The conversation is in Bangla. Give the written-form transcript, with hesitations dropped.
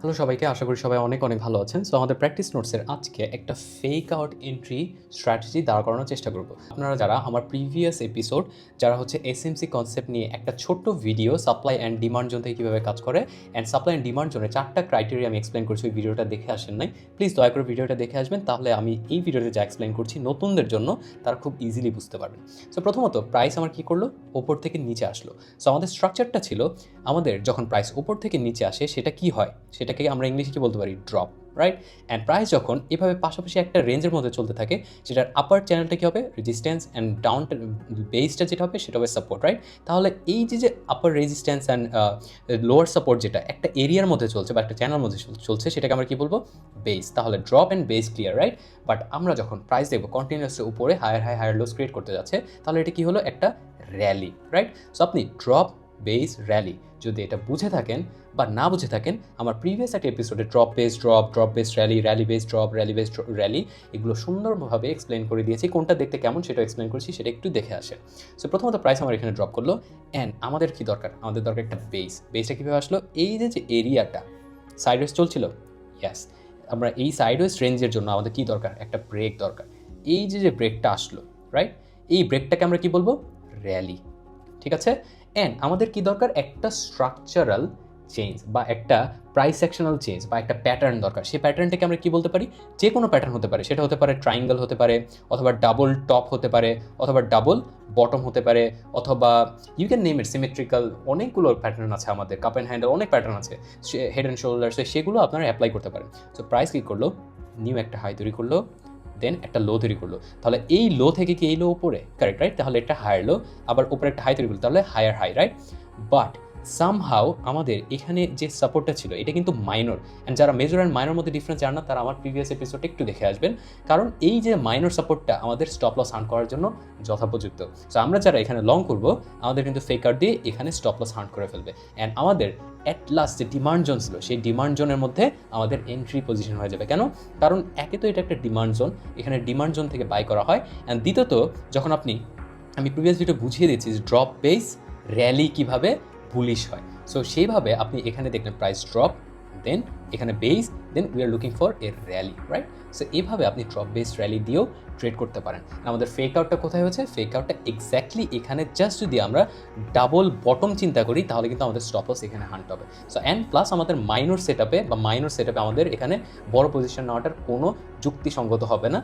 হ্যালো সবাইকে, আশা করি সবাই অনেক অনেক ভালো আছেন। সো আমাদের প্র্যাকটিস নোটসের আজকে একটা ফেক আউট এন্ট্রি স্ট্র্যাটেজি দাঁড় করানোর চেষ্টা করব। আপনারা যারা আমার প্রিভিয়াস এপিসোড যারা হচ্ছে এসএমসি কনসেপ্ট নিয়ে একটা ছোট্ট video supply and demand zone থেকে কীভাবে কাজ করে অ্যান্ড সাপ্লাই অ্যান্ড ডিমান্ড জোনে 4টা ক্রাইটেরিয়া আমি এক্সপ্লেন করছি, ওই ভিডিওটা দেখে আসেন নাই, প্লিজ দয়া করে ভিডিওটা দেখে আসবেন। তাহলে আমি এই ভিডিওতে যা এক্সপ্লেন করছি নতুনদের জন্য তারা খুব ইজিলি বুঝতে পারবেন। সো প্রথমত প্রাইস আমার কী করলো, ওপর থেকে নিচে আসলো। সো আমাদের স্ট্রাকচারটা ছিল, আমাদের যখন প্রাইস ওপর থেকে নিচে আসে সেটা কি হয়, সেটাকে আমরা ইংলিশে কি বলতে পারি, ড্রপ, রাইট? অ্যান্ড প্রাইস যখন এভাবে পাশাপাশি একটা রেঞ্জের মধ্যে চলতে থাকে, যেটার আপার চ্যানেলটা কী হবে রেজিস্ট্যান্স অ্যান্ড ডাউন বেসটা যেটা হবে সেটা হবে সাপোর্ট, রাইট? তাহলে এই যে আপার রেজিস্ট্যান্স অ্যান্ড লোয়ার সাপোর্ট যেটা একটা এরিয়ার মধ্যে চলছে বা একটা চ্যানেল মধ্যে চলছে, সেটাকে আমরা কি বলবো, বেস। তাহলে drop and base clear, right? But আমরা যখন প্রাইস দেখবো কন্টিনিউয়াসলি উপরে হায়ার লোস ক্রিয়েট করতে যাচ্ছে, তাহলে এটা কি হলো, একটা র্যালি, রাইট? সো আপনি ড্রপ বেস র্যালি যদি এটা বুঝে থাকেন বা না বুঝে থাকেন, আমার প্রিভিয়াস একটা এপিসোডে drop base rally, rally base drop, rally base rally, এগুলো সুন্দরভাবে এক্সপ্লেন করে দিয়েছি। কোনটা দেখতে কেমন সেটা এক্সপ্লেন করেছি, সেটা একটু দেখে আসে। সো প্রথমত প্রাইস আমার এখানে ড্রপ করলো, অ্যান্ড আমাদের কি দরকার, আমাদের দরকার একটা বেসটা কীভাবে আসলো, এই যে এরিয়াটা সাইডওয়েজ চলছিল, ইয়াস, আমরা এই সাইডওয়েজ রেঞ্জের জন্য আমাদের কি দরকার, একটা ব্রেক দরকার। এই যে ব্রেকটা আসলো, রাইট, এই ব্রেকটাকে আমরা কি বলবো, র্যালি, ঠিক আছে? অ্যান্ড আমাদের কি দরকার, একটা স্ট্রাকচারাল চেঞ্জ বা একটা প্রাইস সেকশনাল চেঞ্জ বা একটা প্যাটার্ন দরকার। সেই প্যাটার্নটাকে আমরা কি বলতে পারি, যে কোনো প্যাটার্ন হতে পারে, সেটা হতে পারে ট্রায়াঙ্গেল হতে পারে, অথবা ডাবল টপ হতে পারে, অথবা ডাবল বটম হতে পারে, অথবা you can name it symmetrical, অনেকগুলো প্যাটার্ন আছে আমাদের, কাপ অ্যান্ড হ্যান্ডেল, অনেক প্যাটার্ন আছে, হেড অ্যান্ড শোল্ডার, সেগুলো আপনারা অ্যাপ্লাই করতে পারেন। সো প্রাইস কী করলো, নিউ একটা হাই তৈরি করলো, দেন একটা লো তৈরি করলো। তাহলে এই লো থেকে কি এই লো উপরে, কারেক্ট, রাইট? তাহলে একটা হায়ার লো, আবার উপরে একটা হাই তৈরি করলো, তাহলে higher high, right? But somehow আমাদের এখানে যে সাপোর্টটা ছিল এটা কিন্তু মাইনর, অ্যান্ড যারা মেজর অ্যান্ড মাইনর মধ্যে ডিফারেন্স জান না, তারা আমার প্রিভিয়াস এপিসোডটা একটু দেখে আসবেন, কারণ এই যে মাইনর সাপোর্টটা আমাদের স্টপ লস হান্ট করার জন্য যথোপযুক্ত। সো আমরা যারা এখানে লং করবো, আমাদের কিন্তু ফেক আউট দিয়ে এখানে স্টপ লস হান্ট করে ফেলবে, অ্যান্ড আমাদের অ্যাট লাস্ট যে ডিমান্ড জোন ছিল, সেই ডিমান্ড জোনের মধ্যে আমাদের এন্ট্রি পজিশন হয়ে যাবে। কেন? কারণ একে তো এটা একটা ডিমান্ড জোন, এখানে ডিমান্ড জোন থেকে বাই করা হয়, অ্যান্ড দ্বিতীয়ত যখন আমি প্রিভিয়াস ভিডিও বুঝিয়ে দিচ্ছি যে ড্রপ বেস র্যালি কীভাবে বুলিশ হয়। সো সেইভাবে আপনি এখানে দেখলেন প্রাইস ড্রপ, দেন এখানে base, then we are looking for a rally, right? So এইভাবে আপনি ড্রপ বেস র্যালি দিয়েও ট্রেড করতে পারেন। আমাদের ফেক আউটটা কোথায় হয়েছে, ফেক আউটটা এক্স্যাক্টলি এখানে, জাস্ট যদি আমরা ডাবল বটম চিন্তা করি তাহলে কিন্তু আমাদের স্টপ লস এখানে হান্ট হবে। সো অ্যান্ড প্লাস আমাদের মাইনর সেট আপে আমাদের এখানে বড় পজিশন নেওয়াটার কোনো যুক্তিসঙ্গত হবে না।